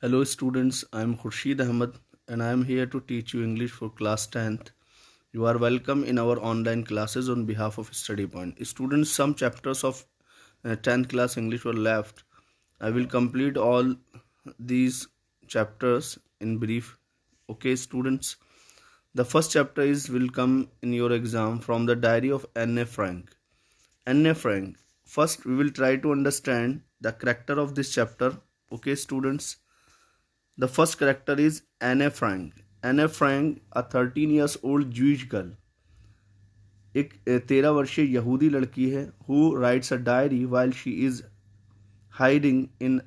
Hello students, I am Khurshid Ahmed and I am here to teach you English for class 10th. You are welcome in our online classes on behalf of Study Point. Students, some chapters of 10th class English were left. I will complete all these chapters in brief. Okay students, the first chapter is will come in your exam from the diary of Anne Frank. Anne Frank. First we will try to understand the character of this chapter. Okay students, the first character is Anne Frank. Anne Frank, a 13 years old Jewish girl, एक 13 वर्षीय यहूदी लड़की है, who writes a diary while she is hiding in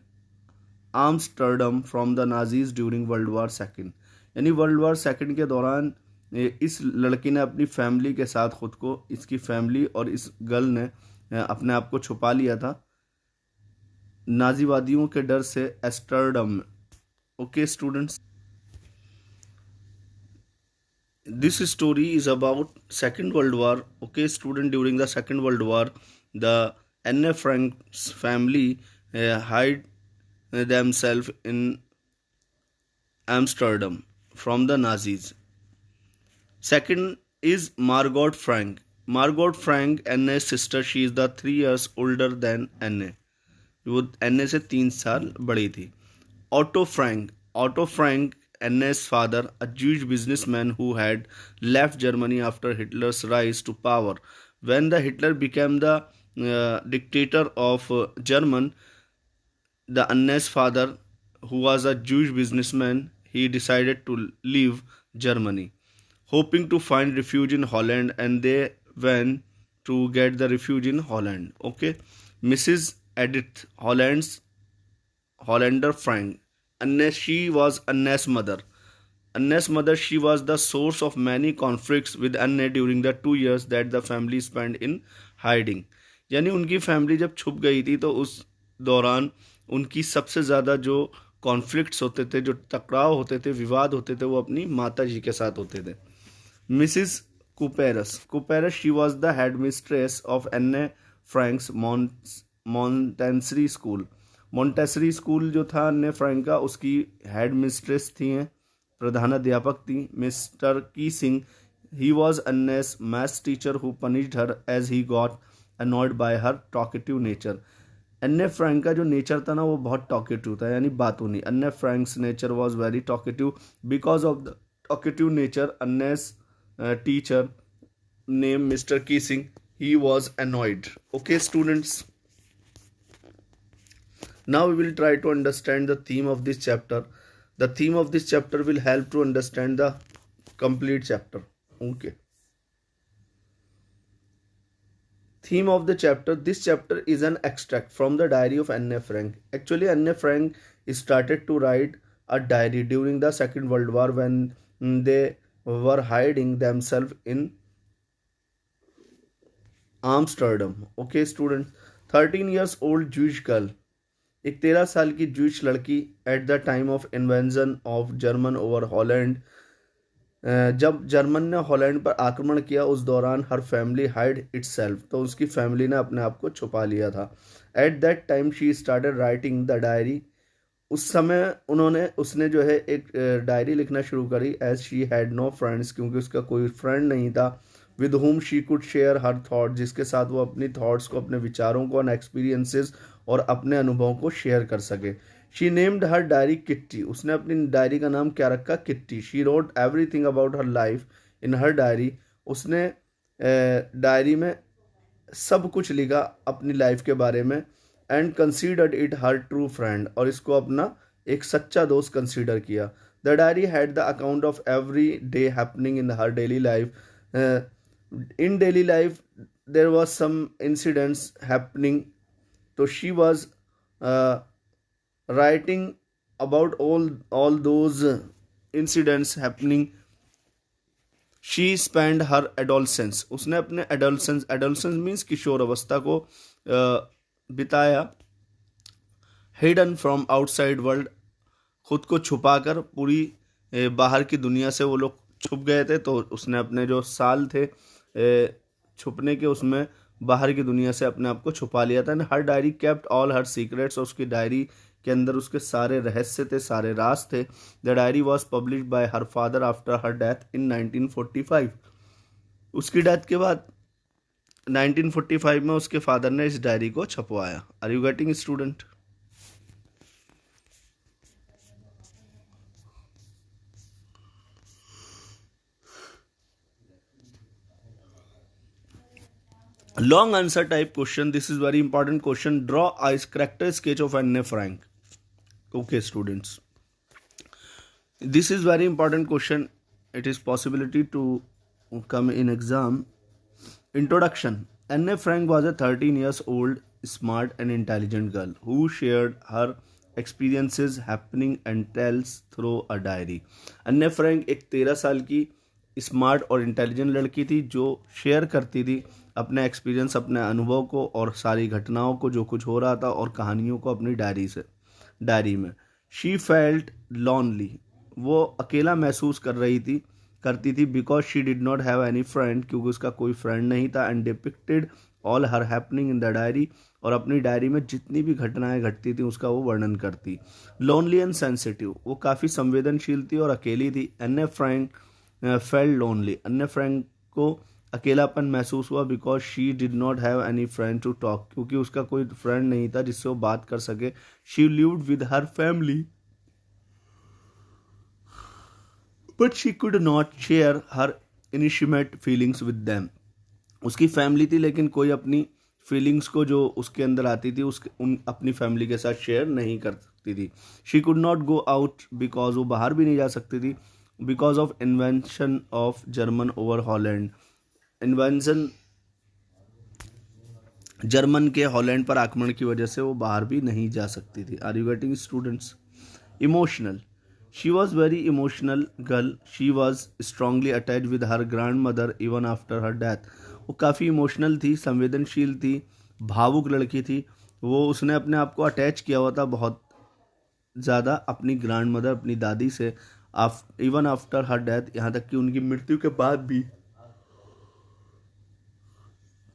Amsterdam from the Nazis during World War II. यानी world war second के दौरान इस लड़की ने अपनी फैमिली के साथ खुद को, इसकी फैमिली और इस गर्ल ने अपने आप को छुपा लिया था नाजीवादियों के डर से एस्टर्डम में. Okay students, this story is about Second World War. Okay student, during the Second World War, the Anne Frank's family hide themselves in Amsterdam from the Nazis. Second is Margot Frank. Margot Frank, Anne's sister, she is the 3 years older than Anne. वो एने से 3 साल बड़ी थी. Otto Frank, Anne's father, a Jewish businessman who had left Germany after Hitler's rise to power. When the Hitler became the dictator of Germany, the Anne's father, who was a Jewish businessman, he decided to leave Germany, hoping to find refuge in Holland, and they went to get the refuge in Holland. Okay, Mrs. Edith Hollander Frank. Anne, she was Anne's mother. Anne's mother, she was the source of many conflicts with Anne during the 2 years that the family spent in hiding. यानी उनकी family जब छुप गई थी तो उस दौरान उनकी सबसे ज़्यादा जो कॉन्फ्लिक्ट्स होते थे, जो टकराव होते थे, विवाद होते थे, वो अपनी माता जी के साथ होते थे. Mrs Kuperus, she was the headmistress of Anne Frank's Montessori school. Montessori school जो था अन्ने फ्रैंक का, उसकी हेड मिस्ट्रेस थी, प्रधानाध्यापक थी. Mr Keesing, he was Anne's maths teacher who punished her as he got annoyed by her talkative nature. Anne Frank का जो नेचर था ना, वो बहुत टॉकेटिव था, यानी बातूनी. Anne Frank's nature was very talkative. Because of the talkative nature, Anne's teacher name Mr. Keesing, he was annoyed. Okay students, now we will try to understand the theme of this chapter. The theme of this chapter will help to understand the complete chapter. Okay, theme of the chapter. This chapter is an extract from the diary of Anne Frank. Actually, Anne Frank started to write a diary during the Second World War when they were hiding themselves in Amsterdam. Okay students, 13 years old Jewish girl, एक 13 साल की Jewish लड़की, at the time of invention of German over Holland, जब German ने Holland पर आक्रमण किया उस दौरान हर फैमिली हाइड इटसेल्फ, तो उसकी फैमिली ने अपने आप को छुपा लिया था. At that time she started writing the diary. उस समय उसने जो है एक डायरी लिखना शुरू करी. As she had no friends, क्योंकि उसका कोई फ्रेंड नहीं था. With whom she could share her thought, जिसके साथ वो अपनी थॉट्स को, अपने विचारों को, एंड एक्सपीरियंसेस और अपने अनुभवों को शेयर कर सके. She named her diary Kitty. उसने अपनी डायरी का नाम क्या रखा? Kitty. She wrote everything about her life in her diary. उसने डायरी में सब कुछ लिखा अपनी लाइफ के बारे में. And considered it her true friend, और इसको अपना एक सच्चा दोस्त कंसीडर किया. The diary had the account of every day happening in her daily life. In daily life there was some incidents happening, तो she was writing about all those incidents happening. She spend her adolescence. उसने अपने adolescence means किशोर अवस्था को बिताया. Hidden from outside world, खुद को छुपाकर पूरी बाहर की दुनिया से वो लोग छुप गए थे, तो उसने अपने जो साल थे छुपने के, उसमें बाहर की दुनिया से अपने आप को छुपा लिया था. हर डायरी केप्ट ऑल हर सीक्रेट्स, और उसकी डायरी के अंदर उसके सारे रहस्य थे, सारे राज थे। The diary was publish by her father after her death in 1945। उसकी डेथ के बाद 1945 में उसके फादर ने इस डायरी को छपवाया। Are you getting student? Long answer type question. This is very important question. Draw a character sketch of Anne Frank. Okay, students. This is very important question. It is possibility to come in exam. Introduction. Anne Frank was a 13 years old, smart and intelligent girl who shared her experiences happening and tells through a diary. Anne Frank एक 13 साल की smart और intelligent लड़की थी जो share करती थी अपने एक्सपीरियंस, अपने अनुभव को और सारी घटनाओं को, जो कुछ हो रहा था और कहानियों को अपनी डायरी में। शी फेल्ट लॉनली, वो अकेला महसूस करती थी because she did not have any friend, क्योंकि उसका कोई फ्रेंड नहीं था। And depicted all her happening in the diary, और अपनी डायरी में जितनी भी घटनाएं घटती थी उसका वो वर्णन करती। लोनली एंड सेंसिटिव, वो काफ़ी संवेदनशील थी और अकेली थी। Anne Frank felt lonely, Anne Frank को अकेलापन महसूस हुआ because she did not have any friend to talk, क्योंकि उसका कोई फ्रेंड नहीं था जिससे वो बात कर सके। She lived with her family but she could not share her intimate feelings with them. उसकी फैमिली थी लेकिन कोई अपनी फीलिंग्स को जो उसके अंदर आती थी अपनी फैमिली के साथ शेयर नहीं कर सकती थी। She could not go out because वो बाहर भी नहीं जा सकती थी because of invention of German over Holland. Invention German के हॉलैंड पर आक्रमण की वजह से वो बाहर भी नहीं जा सकती थी। Are you getting students? Emotional, she was very emotional girl, she was strongly attach with her grandmother even after her death. वो काफ़ी इमोशनल थी, संवेदनशील थी, भावुक लड़की थी। वो उसने अपने आप को अटैच किया हुआ था बहुत ज़्यादा अपनी ग्रैंड मदर, अपनी दादी से, इवन आफ्टर हर डेथ, यहाँ तक कि उनकी मृत्यु के बाद भी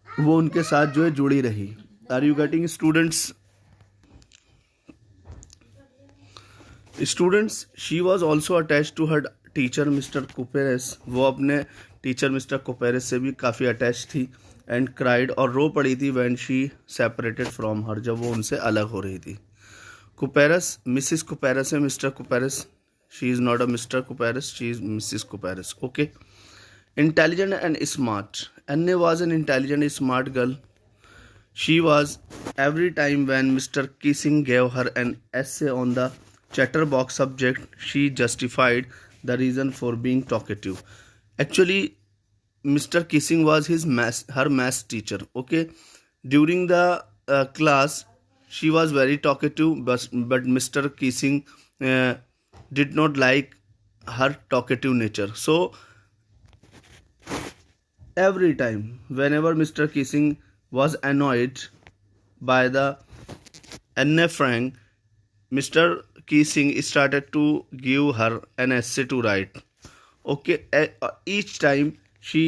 वो उनके साथ जो है जुड़ी रही। Are you getting students? Students, she was also attach to her teacher Mr Kuperus, वो अपने टीचर मिस्टर कुपेरेस से भी काफ़ी अटैच थी। एंड क्राइड, और रो पड़ी थी when she separated from her, जब वो उनसे अलग हो रही थी। कुपेरेस, मिसिस कुपेरेस है, Mr Kuperus, she is not a Mr Kuperus, she is Mrs Kuperus. Okay. Intelligent and smart, Anne was an intelligent, smart girl. She was every time when Mr. Kissing gave her an essay on the chatterbox subject, she justified the reason for being talkative. Actually, Mr. Kissing was her math teacher. Okay, during the class, she was very talkative, but Mr. Kissing did not like her talkative nature. So every time, whenever Mr. Kissing was annoyed by the Anne Frank, Mr. Kissing started to give her an essay to write. Okay, each time she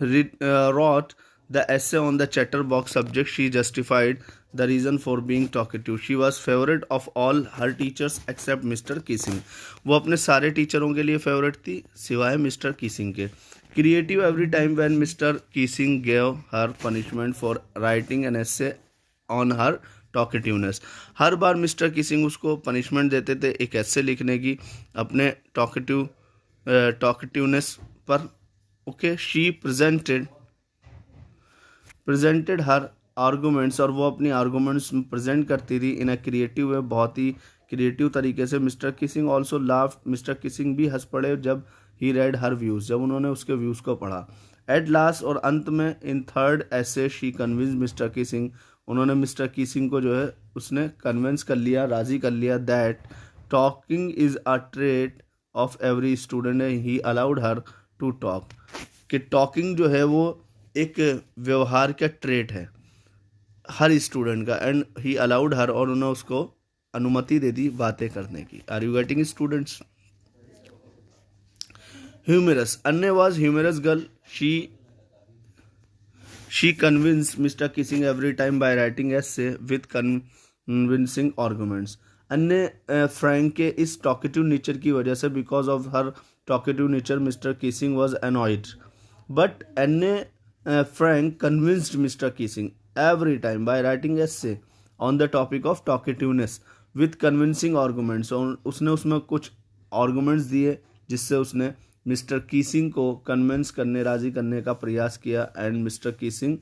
wrote the essay on the chatterbox subject, she justified the reason for being talkative. She was favorite of all her teachers except Mr. Kissing. वो अपने सारे टीचरों के लिए favourite थी सिवाय Mr Keesing के। Creative, every time when Mr Keesing gave her punishment for writing an essay on her talkativeness. हर बार मिस्टर कीसिंग उसको पनिशमेंट देते थे एक ऐसे लिखने की अपने टॉकेटिवनेस पर। Okay, she presented her arguments, और वो अपनी आर्गूमेंट्स प्रेजेंट करती थी इन अ क्रिएटिव वे, बहुत ही क्रिएटिव तरीके से। Mister Keesing also laugh, mister Keesing भी हंस पड़े जब ही रेड हर व्यूज़, जब उन्होंने उसके व्यूज़ को पढ़ा। एट लास्ट, और अंत में, इन थर्ड ऐसे शी कन्विंस मिस्टर किसिंग, उन्होंने मिस्टर किसिंग को जो है उसने कन्विंस कर लिया, राज़ी कर लिया that talking is a trait of every student, he allowed her to talk, कि टॉकिंग जो है वो एक व्यवहार का ट्रेट है हर स्टूडेंट का। एंड ही अलाउड हर, और उन्होंने उसको अनुमति दे दी बातें करने की। Are you getting students? Humorous, Anne was humorous girl, she convinced Mr. Kissing every time by writing essay with convincing arguments. Anne Frank के इस टॉकेटिव नेचर की वजह से, because of her talkative nature, Mr Keesing was annoyed, but Anne Frank convinced Mr Keesing every time by writing essay on the topic of talkativeness with convincing arguments। और उसने उसमें कुछ arguments दिए जिससे उसने मिस्टर कीसिंग को कन्विंस करने, राजी करने का प्रयास किया, and Mr Keesing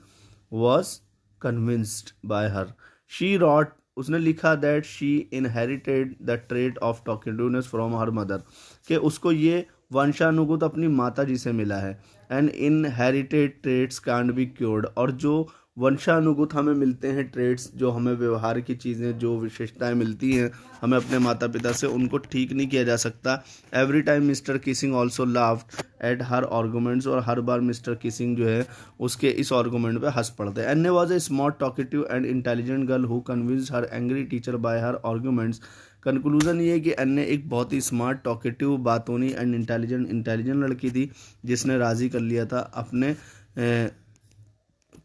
was convinced by her. She wrote, उसने लिखा that she inherited the trait of talkativeness from her mother, कि उसको ये वंशानुगत अपनी माता जी से मिला है। And inherited traits can't be cured, और जो वंशानुगत हमें मिलते हैं ट्रेट्स, जो हमें व्यवहार की चीज़ें, जो विशेषताएं मिलती हैं हमें अपने माता पिता से, उनको ठीक नहीं किया जा सकता। Every time mister Keesing also laughed at her arguments, और हर बार मिस्टर किसिंग जो है उसके इस आर्गूमेंट पे हंस पड़ते हैं। एन्ने was a smart talkative and intelligent girl who convinced her angry teacher bye her arguments. Conclusion ये है कि अन्य एक बहुत ही स्मार्ट, टॉकेटिव, बातूनी एंड इंटेलिजेंट लड़की थी जिसने राज़ी कर लिया था अपने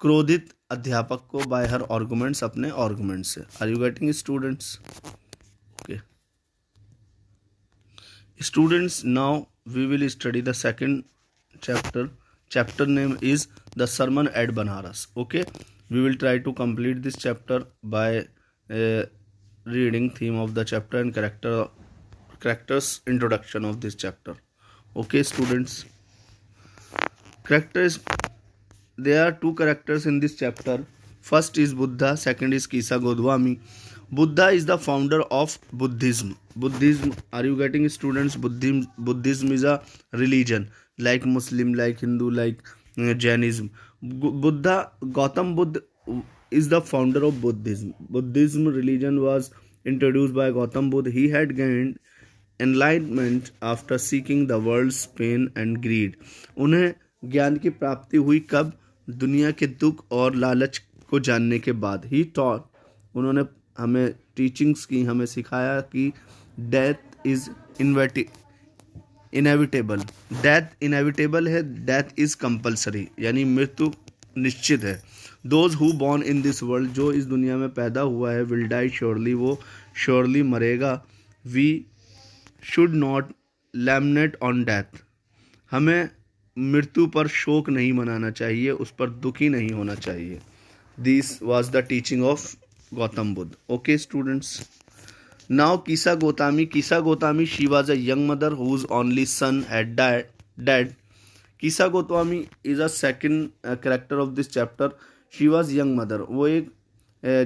क्रोधित अध्यापक को बाय हर आर्गूमेंट्स, अपने आर्गूमेंट्स से। Are you getting students? Okay students, now we will study the second chapter name is the sermon at Banaras. Okay, we will try to complete this chapter by reading theme of the chapter and characters introduction of this chapter. Okay students, characters, there are two characters in this chapter. First is Buddha, second is Kisa Goswami. Buddha is the founder of Buddhism. Are you getting students? Buddhism is a religion like Muslim, like Hindu, like Jainism. Gautam Buddha is the founder of Buddhism. Buddhism religion was introduced by Gautam Buddha. He had gained enlightenment after seeking the world's pain and greed. उन्हें ज्ञान की प्राप्ति हुई कब? दुनिया के दुख और लालच को जानने के बाद। ही taught, उन्होंने हमें टीचिंग्स की, हमें सिखाया कि death is inevitable, death inevitable है, डेथ इज कंपलसरी, यानी मृत्यु निश्चित है। Those who born in this world, जो इस दुनिया में पैदा हुआ है, विल डाई श्योरली, वो श्योरली मरेगा। We should not laminate on death, हमें मृत्यु पर शोक नहीं मनाना चाहिए, उस पर दुखी नहीं होना चाहिए। This was the teaching of Gautam Buddha. Okay students, now Kisa Gotami, she was a young mother whose only son had died. Kisa Gotami is a second character of this chapter. She was young mother, वो एक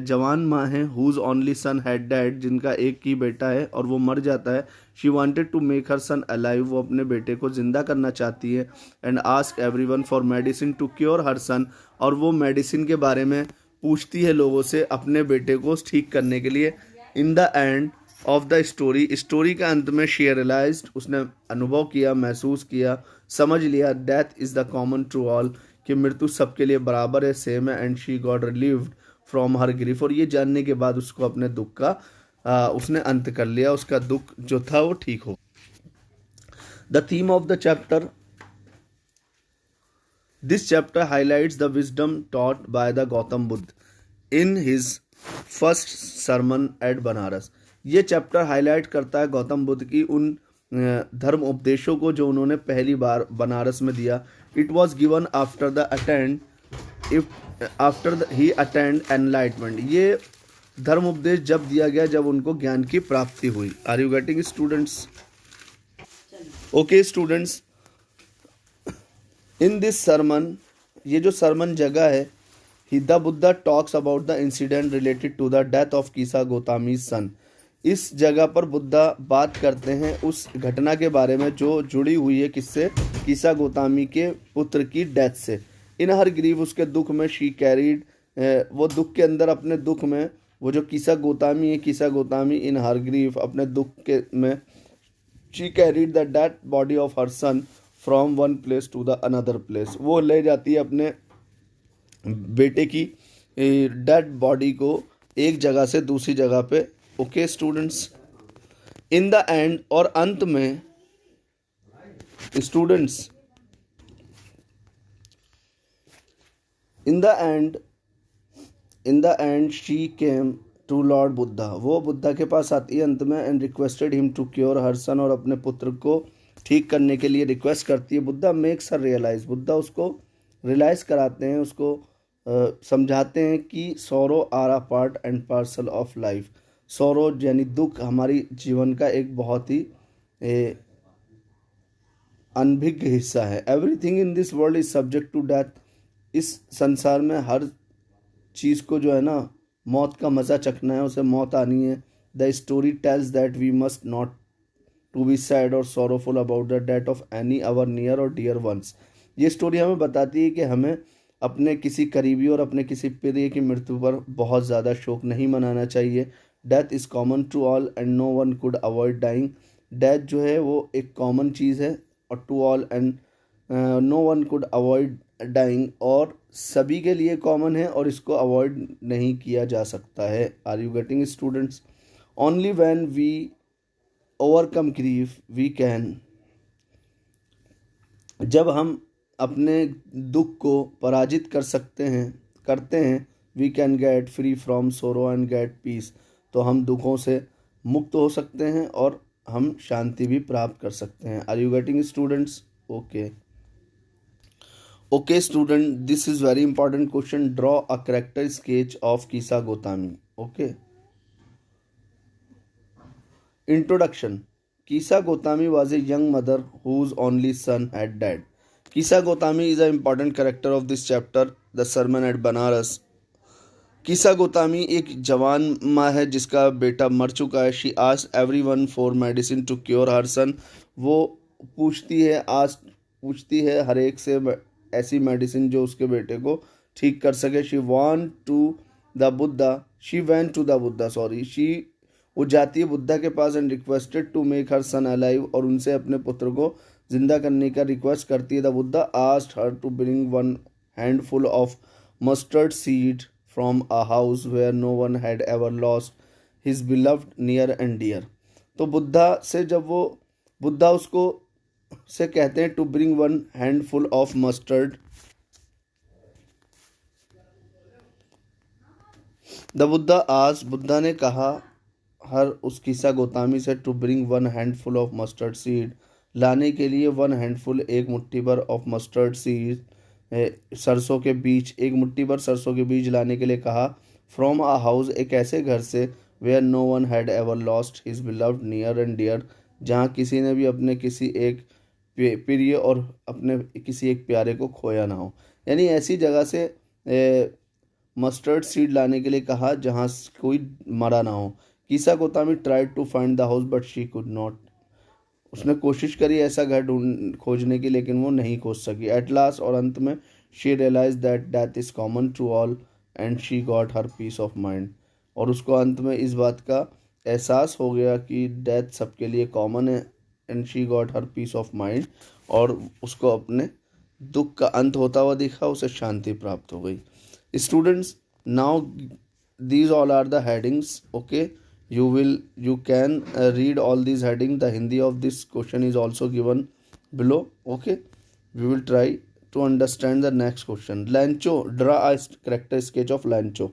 जवान माँ है। whose only son had died, जिनका एक ही बेटा है और वो मर जाता है। she wanted to make her son alive, वो अपने बेटे को जिंदा करना चाहती है। and ask everyone for medicine to cure her son, और वो मेडिसिन के बारे में पूछती है लोगों से अपने बेटे को ठीक करने के लिए। इन the end of the story का अंत में शी रियलाइज्ड, उसने अनुभव किया, महसूस किया, समझ लिया, death is the common to all, कि मृत्यु सबके लिए बराबर है, सेम है। And she got relieved from her grief, और ये जानने के बाद उसको अपने दुख का उसने अंत कर लिया, उसका दुख जो था वो ठीक हो। The theme of the chapter, this chapter highlights the wisdom taught by the Gautam Buddha in his first sermon at Banaras. ये चैप्टर हाईलाइट करता है गौतम बुद्ध की उन धर्म उपदेशों को जो उन्होंने पहली बार बनारस में दिया। It was given after he attend enlightenment, ये धर्म उपदेश जब दिया गया जब उनको ज्ञान की प्राप्ति हुई। Are you getting students? Okay students, in this sermon, ये जो सरमन जगह है, the Buddha talks about the incident related to the death of Kisa Gotami son. इस जगह पर बुद्धा बात करते हैं उस घटना के बारे में जो जुड़ी हुई है किससे? कीसा गोतामी के पुत्र की डेथ से। इन हर ग्रीव, उसके दुख में, शी कैरीड, वो दुख के अंदर, अपने दुख में, वो जो कीसा गोतामी है, कीसा गोतामी इन हर ग्रीव, अपने दुख के में, she carried the dead body of her son from one place to the another place, वो ले जाती है अपने बेटे की डेड बॉडी को एक जगह से दूसरी जगह पे। Okay students, in the end, और अंत में students, in the end she came to Lord Buddha, वो बुद्धा के पास आती है अंत में, and requested him to cure her son, और अपने पुत्र को ठीक करने के लिए रिक्वेस्ट करती है। Buddha makes her realise, Buddha उसको रियलाइज कराते हैं, उसको समझाते हैं कि sorrow are a part and parcel of life. Sorrow यानी दुख हमारी जीवन का एक बहुत ही अनभिज्ञ हिस्सा है। Everything in this world is subject to death, इस संसार में हर चीज़ को जो है ना मौत का मज़ा चखना है, उसे मौत आनी है। The story tells that we must not to be sad और sorrowful about the death of any our near और डियर वंस। ये स्टोरी हमें बताती है कि हमें अपने किसी करीबी और अपने किसी प्रिय की मृत्यु पर बहुत ज़्यादा शोक नहीं मनाना चाहिए। Death is common to all and no one could avoid dying. Death जो है वो एक कॉमन चीज़ है, और to all and no one could avoid dying, और सभी के लिए कॉमन है और इसको अवॉइड नहीं किया जा सकता है। Are you getting students? Only when we overcome grief we can, जब हम अपने दुख को पराजित करते हैं, we can get free from sorrow and get peace, तो हम दुखों से मुक्त हो सकते हैं और हम शांति भी प्राप्त कर सकते हैं। Are you getting students? Okay okay student, this is very important question. Draw a character sketch of Kisa Gotami. Okay, introduction. Kisa Gotami was a young mother whose only son had died. Kisa Gotami is an important character of this chapter, The Sermon at Banaras. Kisa Gotami एक जवान माँ है जिसका बेटा मर चुका है। She asked everyone for medicine to cure her son, वो पूछती है हर एक से ऐसी मेडिसिन जो उसके बेटे को ठीक कर सके। She went to the Buddha वो जाती है बुद्धा के पास and requested to make her son alive, और उनसे अपने पुत्र को जिंदा करने का रिक्वेस्ट करती है। The Buddha asked her to bring one handful of mustard seed from a house where no one had ever lost his beloved near and dear. तो बुद्धा उसको से कहते हैं to bring one handful of mustard. Buddha ने कहा her उस कीसा गोतामी से to bring one handful of mustard seed, लाने के लिए वन हैंडफुल एक मुट्ठी भर ऑफ मस्टर्ड सीड सरसों के बीज, एक मुट्ठी भर सरसों के बीज लाने के लिए कहा। फ्रॉम अ हाउस, एक ऐसे घर से, where no one had ever lost his beloved near and dear, जहाँ किसी ने भी अपने किसी एक प्रिय और अपने किसी एक प्यारे को खोया ना हो। यानी ऐसी जगह से मस्टर्ड सीड लाने के लिए कहा जहाँ कोई मरा ना हो। Kisa Gotami tried to find the house but she could not, उसने कोशिश करी ऐसा घर खोजने की, लेकिन वो नहीं खोज सकी। एट लास्ट, और अंत में, she realise that death is common to all and she got her peace of mind, और उसको अंत में इस बात का एहसास हो गया कि डेथ सबके लिए कॉमन है, and she got her peace of mind, और उसको अपने दुख का अंत होता हुआ दिखा, उसे शांति प्राप्त हो गई। Students, now these all are the headings. Okay, you can read all these headings. The Hindi of this question is also given below. Okay, we will try to understand the next question. Lancho, draw a character sketch of Lancho.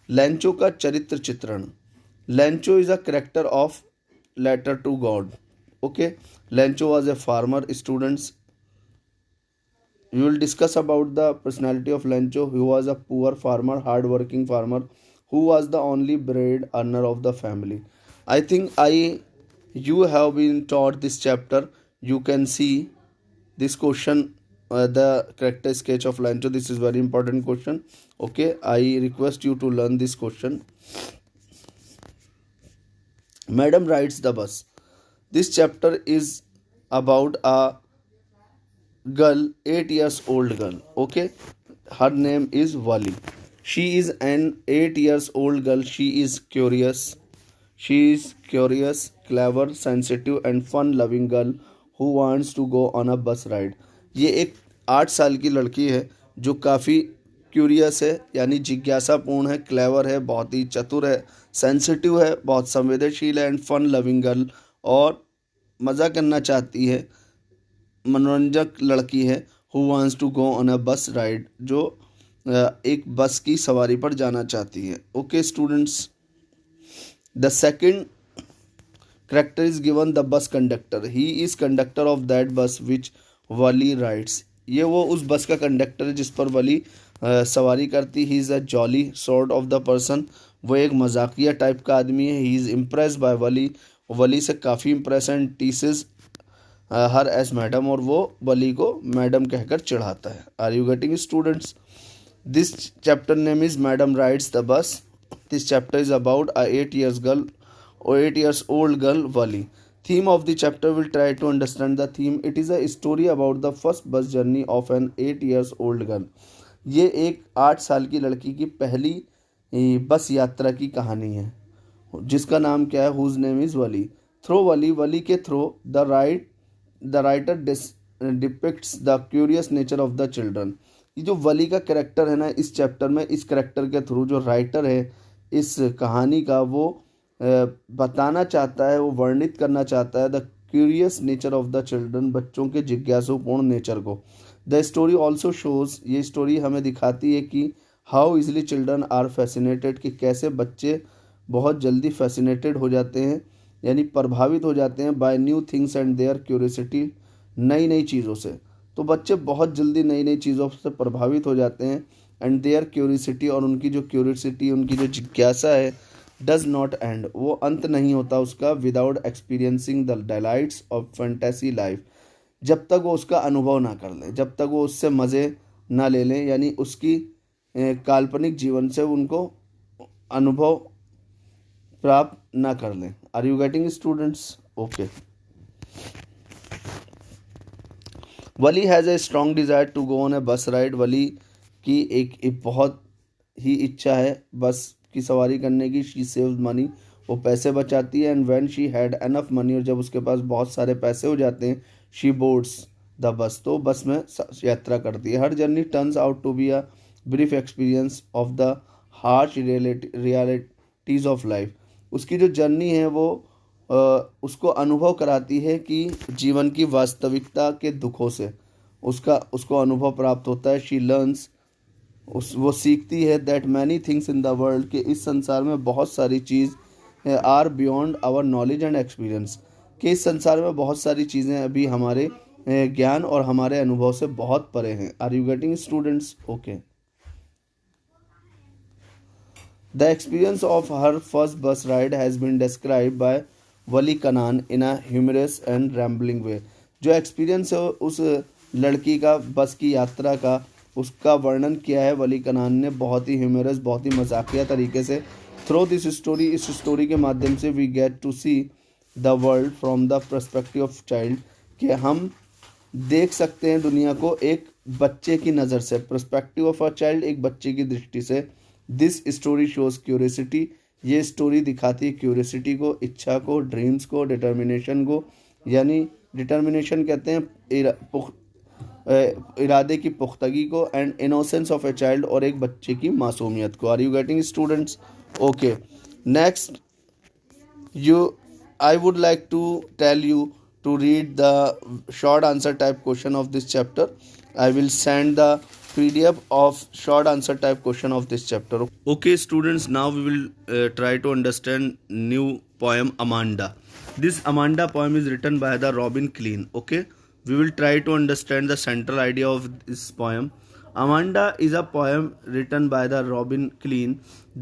Lancho का चरित्र चित्रण। Lancho is a character of letter to God. Okay, Lancho was a farmer. Students, we will discuss about the personality of Lancho, who was a poor farmer, hard-working farmer, who was the only bread earner of the family. I think you have been taught this chapter. You can see this question, the character sketch of Lancho. This is very important question. Okay, I request you to learn this question. Madam rides the bus. This chapter is about a girl, 8 years old girl. Okay, her name is Wali. She is an 8 years old girl. She is curious, clever, sensitive and fun loving girl who wants to go on a bus ride. ये एक 8 साल की लड़की है जो काफ़ी curious है, यानी जिज्ञासापूर्ण है, क्लेवर है, बहुत ही चतुर है, सेंसिटिव है, बहुत संवेदनशील है, एंड फन लविंग गर्ल, और मज़ा करना चाहती है, मनोरंजक लड़की है। Who wants to go on a bus ride, जो एक बस की सवारी पर जाना चाहती है। Okay students, The second character is given the bus conductor. He is conductor of that bus which Wali rides. ये वो उस बस का कंडक्टर है जिस पर वली सवारी करती. He is a jolly sort of the person. वो एक मजाकिया टाइप का आदमी है. He is impress by Valli. Valli से काफ़ी impress and teases her as madam. और वो वली को मैडम कहकर चिढ़ाता है. Are you getting students? This chapter name is madam rides the bus. This chapter is about a 8 years girl or 8 years old girl Wali. Theme of the chapter will try to understand the theme. It is a story about the first bus journey of an 8 years old girl. ये एक 8 साल की लड़की की पहली बस यात्रा की कहानी है जिसका नाम क्या है? Whose name is Valli. Through Valli. Valli के through the writer depicts the curious nature of the children. ये जो वली का कैरेक्टर है ना इस चैप्टर में, इस कैरेक्टर के थ्रू जो राइटर है इस कहानी का वो बताना चाहता है, वो वर्णित करना चाहता है the curious nature of the children, बच्चों के जिज्ञासुपूर्ण नेचर को. The story also shows. ये स्टोरी हमें दिखाती है कि how easily children are fascinated, कि कैसे बच्चे बहुत जल्दी फैसिनेटेड हो जाते हैं यानी प्रभावित हो जाते हैं by new things and their curiosity, नई नई चीज़ों से. तो बच्चे बहुत जल्दी नई नई चीज़ों से प्रभावित हो जाते हैं. एंड देयर क्यूरियोसिटी, और उनकी जो क्यूरियोसिटी, उनकी जो जिज्ञासा है, डज नॉट एंड, वो अंत नहीं होता उसका, without experiencing the delights of fantasy life, जब तक वो उसका अनुभव ना कर लें, जब तक वो उससे मज़े ना ले लें, यानी उसकी काल्पनिक जीवन से उनको अनुभव प्राप्त ना कर लें. Are you getting students? Okay. Valli has a strong desire to go on a bus ride. वली की एक बहुत ही इच्छा है बस की सवारी करने की. शी सेव्स मनी, वो पैसे बचाती है. And when she had enough money, और जब उसके पास बहुत सारे पैसे हो जाते हैं, शी बोर्ड्स द बस, तो बस में यात्रा करती है. हर journey turns out to be a brief experience of the harsh realities of life. उसकी जो जर्नी है वो उसको अनुभव कराती है कि जीवन की वास्तविकता के दुखों से उसको अनुभव प्राप्त होता है. शी लर्न्स, वो सीखती है that many things in the world, कि इस संसार में बहुत सारी चीज़ are beyond our knowledge and experience, कि इस संसार में बहुत सारी चीज़ें अभी हमारे ज्ञान और हमारे अनुभव से बहुत परे हैं. Are you getting students? Okay. The experience of her first bus ride has been describe by Valli Kannan in a humorous and rambling way. जो एक्सपीरियंस है उस लड़की का बस की यात्रा का, उसका वर्णन किया है वली कनान ने बहुत ही ह्यूमरस, बहुत ही मजाकिया तरीके से. थ्रू दिस स्टोरी, इस स्टोरी के माध्यम से we get to see the world from the perspective of child, कि हम देख सकते हैं दुनिया को एक बच्चे की नज़र से. पर्सपेक्टिव ऑफ अ चाइल्ड, एक बच्चे की दृष्टि से. This story shows curiosity. ये स्टोरी दिखाती है क्यूरियोसिटी को, इच्छा को, ड्रीम्स को, डिटर्मिनेशन को, यानी डिटर्मिनेशन कहते हैं इरादे की पुख्तगी को, and innocence of a child, और एक बच्चे की मासूमियत को. Are you getting students? Okay. Next I would like to tell you to read the short answer type question of this chapter. I will send the PDF of short answer type question of this chapter. Okay students, now we will try to understand new poem Amanda. This Amanda poem is written by the Robin Klein. Okay, we will try to understand the central idea of this poem. Amanda is a poem written by the Robin Klein.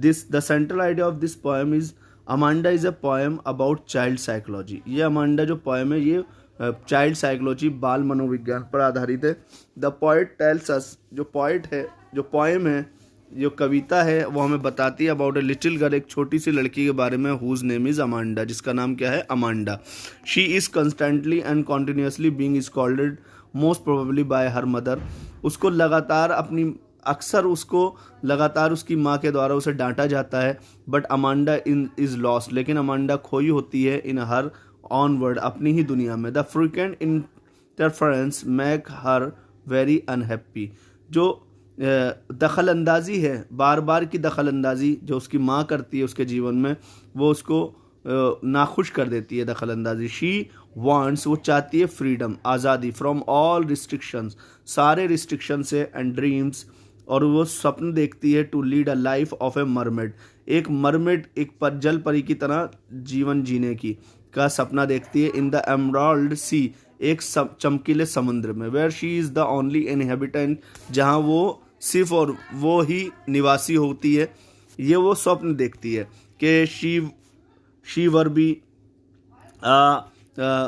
The central idea of this poem is Amanda is a poem about child psychology. ये Amanda जो poem है ये child psychology, बाल मनोविज्ञान पर आधारित है. The poet tells us, जो पोएट है, जो पोएम है, जो कविता है, वो हमें बताती है अबाउट ए लिटिल गर्ल, एक छोटी सी लड़की के बारे में, हुज नेम इज़ अमांडा, जिसका नाम क्या है? Amanda. She is constantly and continuously being scolded most probably bye her mother. उसको लगातार उसकी माँ के द्वारा उसे डांटा जाता है. बट अमांडा इज़ लॉस्ट, लेकिन अमांडा खोई होती है इन हर ऑनवर्ड, अपनी ही दुनिया में. The frequent interference make her very unhappy. जो दखल अंदाज़ी है, बार बार की दखल अंदाज़ी जो उसकी माँ करती है उसके जीवन में, वो उसको नाखुश कर देती है. दखल अंदाज़ी. शी वांट्स, वो चाहती है फ्रीडम, आज़ादी, फ्रॉम ऑल रिस्ट्रिक्शंस, सारे रिस्ट्रिक्शन से, एंड ड्रीम्स, और वो स्वप्न देखती है to lead a life of a mermaid, एक मरमेड, एक जल परी की तरह जीवन जीने की का सपना देखती है। इन द एमराल्ड सी, एक चमकीले समुद्र में। Where she is the only inhabitant, जहाँ वो सिर्फ और वो ही निवासी होती है। ये वो स्वप्न देखती है कि she were be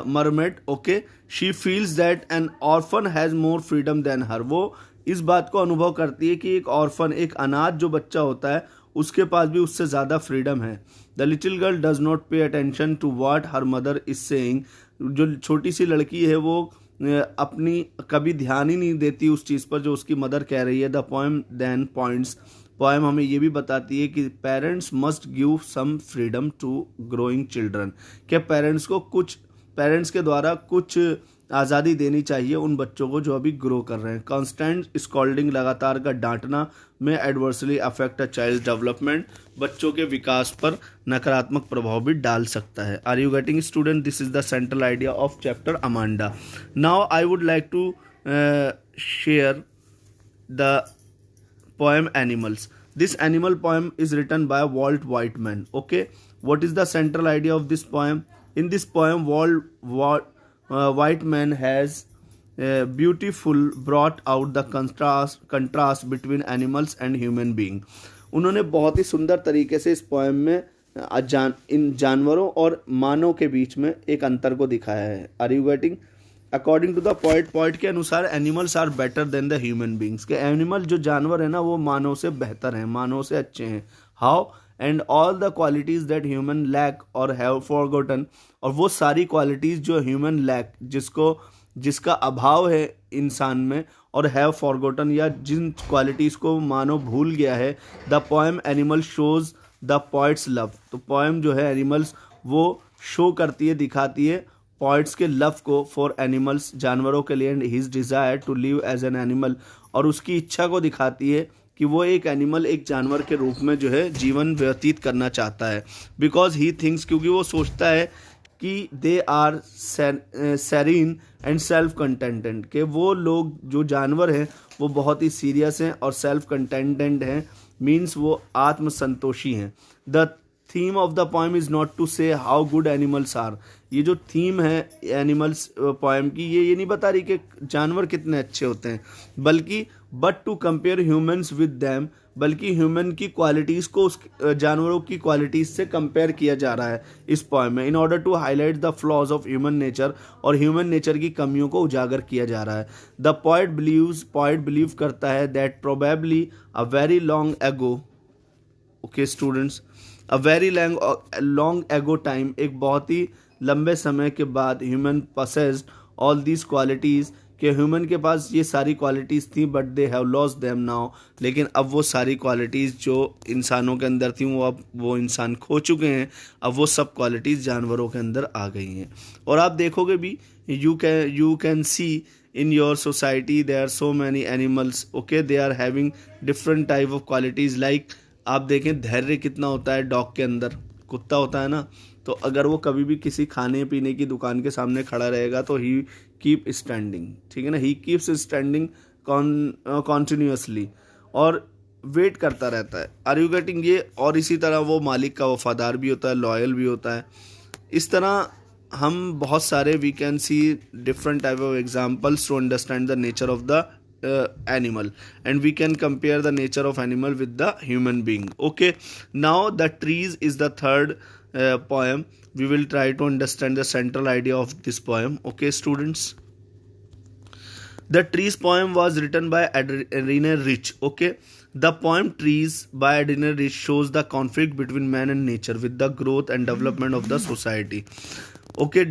mermaid. Okay, she feels that an orphan has more freedom than her. वो इस बात को अनुभव करती है कि एक ऑर्फन, एक अनाथ जो बच्चा होता है, उसके पास भी उससे ज़्यादा फ्रीडम है। The little girl does not pay attention to what her mother is saying. जो छोटी सी लड़की है वो अपनी कभी ध्यान ही नहीं देती उस चीज़ पर जो उसकी मदर कह रही है। The poem then points, poem हमें ये भी बताती है कि parents must give some freedom to growing children, कि पेरेंट्स के द्वारा कुछ आज़ादी देनी चाहिए उन बच्चों को जो अभी ग्रो कर रहे हैं। कॉन्स्टेंट स्कॉल्डिंग, लगातार का डांटना, में adversely affect a child development, बच्चों के विकास पर नकारात्मक प्रभाव भी डाल सकता है। Are you getting student? This is the central idea of chapter Amanda. Now I would like to share the poem Animals. This animal poem is written by Walt Whitman. Okay, what is the central idea of this poem? In this poem, Whitman has beautiful brought out the contrast between animals and human being. उन्होंने बहुत ही सुंदर तरीके से इस poem में इन जानवरों और मानव के बीच में एक अंतर को दिखाया है। Are you getting? According to the poet के अनुसार animals are better than the human beings, के एनिमल जो जानवर है ना वो मानव से बेहतर हैं, मानव से अच्छे हैं। How? And all the qualities that human lack और हैव फॉरगॉटन, और वो सारी क्वालिटीज जो ह्यूमन लैक, जिसका अभाव है इंसान में, और हैव फॉरगॉटन या जिन क्वालिटीज को मानव भूल गया है। The poem animal shows the poets love, तो पोएम जो है एनिमल्स वो शो करती है, दिखाती है पोइट्स के लव को फॉर एनिमल्स, जानवरों के लिए, and his desire to live as an animal, और उसकी इच्छा को दिखाती है कि वो एक एनिमल, एक जानवर के रूप में जो है जीवन व्यतीत करना चाहता है। बिकॉज ही थिंक्स, क्योंकि वो सोचता है कि they are serene and self contented, के वो लोग जो जानवर हैं वो बहुत ही सीरियस हैं और सेल्फ कंटेंटेड हैं, मीन्स वो आत्मसंतोषी हैं। The theme of the poem is not to say how good animals are, ये जो थीम है एनिमल्स पोएम की, ये नहीं बता रही कि जानवर कितने अच्छे होते हैं, बल्कि but to compare humans with them, बल्कि ह्यूमन की क्वालिटीज़ को उस जानवरों की क्वालिटीज़ से कंपेयर किया जा रहा है इस पोएम में, in order to highlight the flaws of human nature, और ह्यूमन नेचर की कमियों को उजागर किया जा रहा है। द पोइट बिलीव करता है that probably a very long ago, okay students, a very long ago time, एक बहुत ही लंबे समय के बाद, ह्यूमन पसेस्ड ऑल दीज क्वालिटीज़, कि ह्यूमन के पास ये सारी क्वालिटीज़ थी, but they have lost them now, लेकिन अब वो सारी क्वालिटीज़ जो इंसानों के अंदर थी वो इंसान खो चुके हैं, अब वो सब क्वालिटीज़ जानवरों के अंदर आ गई हैं। और आप देखोगे भी, you can see in your society there are so many animals, okay, they are having different type of qualities, like आप देखें धैर्य कितना होता है डॉग के अंदर, कुत्ता होता है ना, तो अगर वो कभी भी किसी खाने पीने की दुकान के सामने खड़ा रहेगा तो ही कीप स्टैंडिंग, ठीक है ना, ही कीप्स स्टैंडिंग कॉन्टिन्यूसली, और वेट करता रहता है। आर यू गेटिंग ये? और इसी तरह वो मालिक का वफादार भी होता है, लॉयल भी होता है। इस तरह हम बहुत सारे we can see different type of examples to understand the nature of the animal, and we can compare the nature of animal with the human being. Okay, now the trees is the third poem. We will try to understand the central idea of this poem. Okay students, the trees poem was written by Adrienne Rich. Okay, the poem Trees by Adrienne Rich shows the conflict between man and nature with the growth and development of the society. Okay,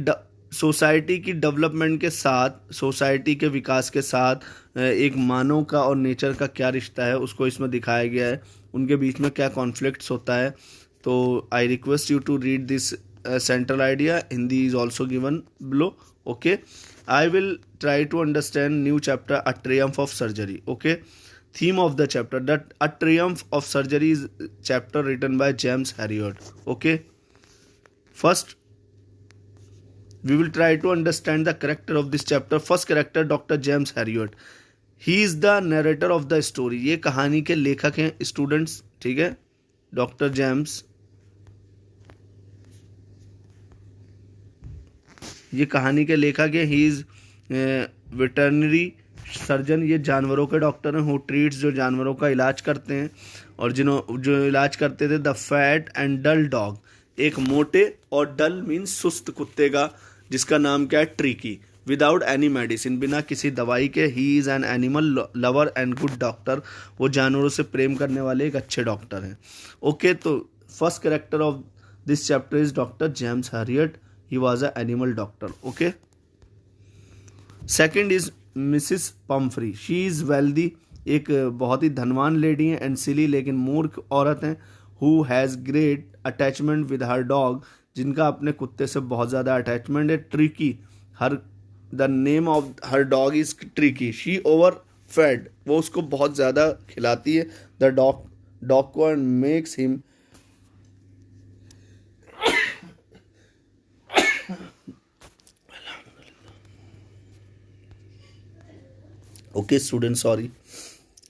society की development के साथ, society के विकास के साथ एक मानव का और nature का क्या रिश्ता है उसको इसमें दिखाया गया है, उनके बीच में क्या कॉन्फ्लिक्ट्स होता है। तो I request you to read this central idea, Hindi is also given below. Okay, I will try to understand new chapter a triumph of surgery. Okay, theme of the chapter that a triumph of surgery is chapter written by James Herriot. Okay, first we will try to understand the character of this chapter. First character Dr. James Herriot, he is the narrator of the story, ये कहानी के लेखक हैं students, ठीक है। Doctor James, ये कहानी के लेखक है। ही इज वेटरनरी सर्जन, ये जानवरों के डॉक्टर हैं। हु ट्रीट्स, जो जानवरों का इलाज करते हैं, और जो इलाज करते थे the fat and dull dog, एक मोटे और डल मीन्स सुस्त कुत्ते का, जिसका नाम क्या है, ट्रिकी, विदाउट एनी मेडिसिन, बिना किसी दवाई के। He is an animal lover and good doctor, वो जानवरों से प्रेम करने वाले एक अच्छे डॉक्टर हैं। ओके, तो first character of this chapter is doctor James Harriet, he was a animal doctor. Okay, second is Mrs Pomfrey, she is wealthy, एक बहुत ही धनवान लेडी हैं, एंड सिली, लेकिन मूर्ख औरत हैं। Who has great attachment with her dog, जिनका अपने कुत्ते से बहुत ज़्यादा अटैचमेंट है। Tricky, her the name of her dog is tricky. She over fed, वो उसको बहुत ज़्यादा खिलाती है द डॉग को, and makes him okay student, sorry,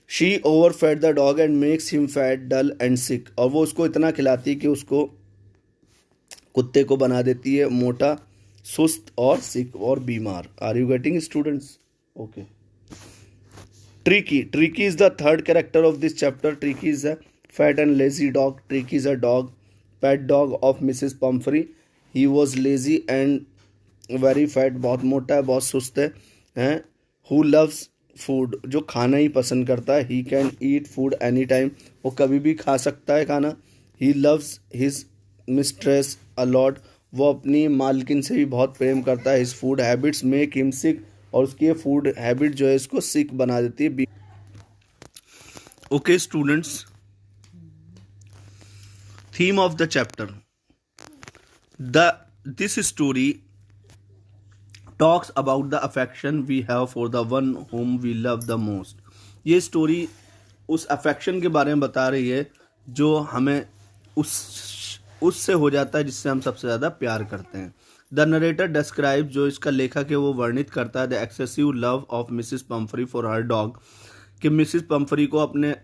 she over fed the dog and makes him fat, dull and sick, और वो उसको इतना खिलाती है कि उसको, कुत्ते को बना देती है मोटा, सुस्त और सिक और बीमार। Are you getting students? Okay, Tricki is the third character of this chapter. Tricki is a fat and lazy dog. Tricki is a dog, pet dog of Mrs Pumphrey. He was lazy and very fat, बहुत मोटा है, बहुत सुस्त है। Who loves food, जो खाना ही पसंद करता है। He can eat food any time, वो कभी भी खा सकता है खाना। He loves his mistress a lot, वो अपनी मालकिन से भी बहुत प्रेम करता है। His food habits make him sick, और उसकी ये फूड हैबिट जो है इसको सिक बना देती है। Okay students, theme of the chapter, this story talks about the affection we have for the one whom we love the most. ये स्टोरी उस अफेक्शन के बारे में बता रही है जो हमें उससे हो जाता है जिससे हम सबसे ज़्यादा प्यार करते हैं। द नरेटर डिस्क्राइब, जो इसका लेखक है वो वर्णित करता है the excessive love of Mrs Pomfrey for her dog, कि मिसिस पम्फ्री को अपने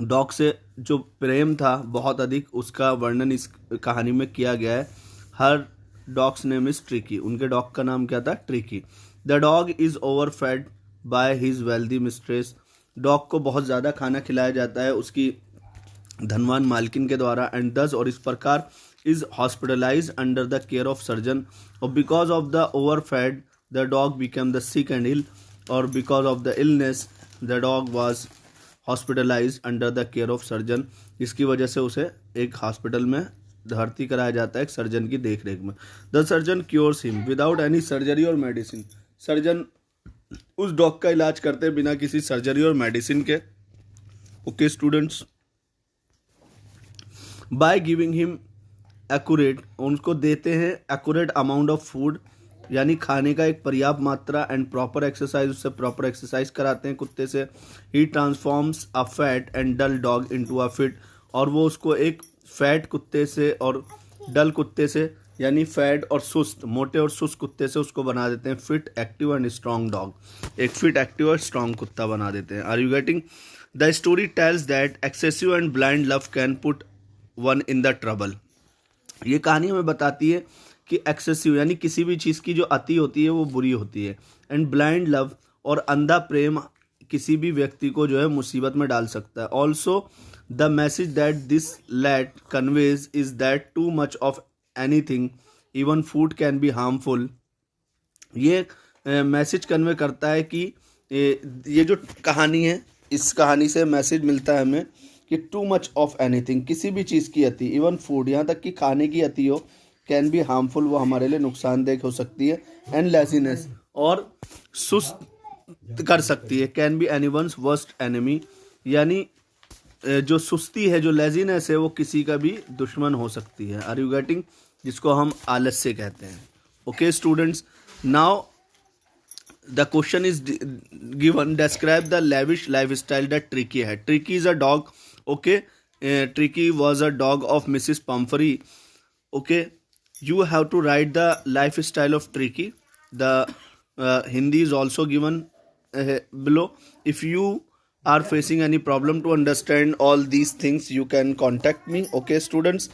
डॉग से जो प्रेम था बहुत अधिक, उसका वर्णन इस कहानी में किया गया है। हर डॉग्स नेम इज ट्रिकी, उनके डॉग का नाम क्या था, tricky. The dog is over fed by his wealthy mistress, dog को बहुत ज़्यादा खाना खिलाया जाता है उसकी धनवान मालकिन के द्वारा। एंड दस, और इस प्रकार, is hospitalise under the care of surgeon, और because of the over fed the dog became the sick and ill, और because of the illness the dog was hospitalise under the care of surgeon, इसकी वजह से उसे एक hospital में भर्ती कराया जाता है एक सर्जन की देखरेख में। The surgeon cures him without any surgery और मेडिसिन, सर्जन उस डॉग का इलाज करते हैं बिना किसी सर्जरी और मेडिसिन के। Okay students, by giving him accurate, उनको देते हैं एक्यूरेट अमाउंट ऑफ फूड, यानी खाने का एक पर्याप्त मात्रा, एंड प्रॉपर एक्सरसाइज, उससे प्रॉपर एक्सरसाइज कराते हैं कुत्ते से। He transforms a fat and dull dog into a fit, और वो उसको एक फैट कुत्ते से और डल कुत्ते से, यानी फैट और सुस्त, मोटे और सुस्त कुत्ते से उसको बना देते हैं fit, active and strong dog, एक फिट, एक्टिव और स्ट्रॉन्ग कुत्ता बना देते हैं। Are you getting? The story tells that excessive and blind love can put one in the trouble, ये कहानी हमें बताती है कि एक्सेसिव यानी किसी भी चीज़ की जो अति होती है वो बुरी होती है, एंड ब्लाइंड लव और अंधा प्रेम किसी भी व्यक्ति को जो है मुसीबत में डाल सकता है। Also the message that this let conveys is that too much of anything even food can be harmful, ये मैसेज कन्वे करता है कि ये जो कहानी है, इस कहानी से मैसेज मिलता है हमें कि टू मच ऑफ एनीथिंग, किसी भी चीज़ की अति, इवन फूड, यहाँ तक कि खाने की अति हो, कैन बी हार्मफुल, वो हमारे लिए नुकसानदेह हो सकती है। एंड लेजीनेस, और सुस्त कर सकती है। Can be anyone's worst enemy, यानी जो सुस्ती है, जो लेजीनेस है, वो किसी का भी दुश्मन हो सकती है। Are you getting? जिसको हम आलस्य कहते हैं। Okay students, now the question is given, describe the lavish lifestyle that Tricky had. Tricky is a dog. Okay, Tricky was a dog of Mrs. Pumphrey. Okay, you have to write the lifestyle of Tricky. The Hindi is also given below. If you are facing any problem to understand all these things, you can contact me. Okay students,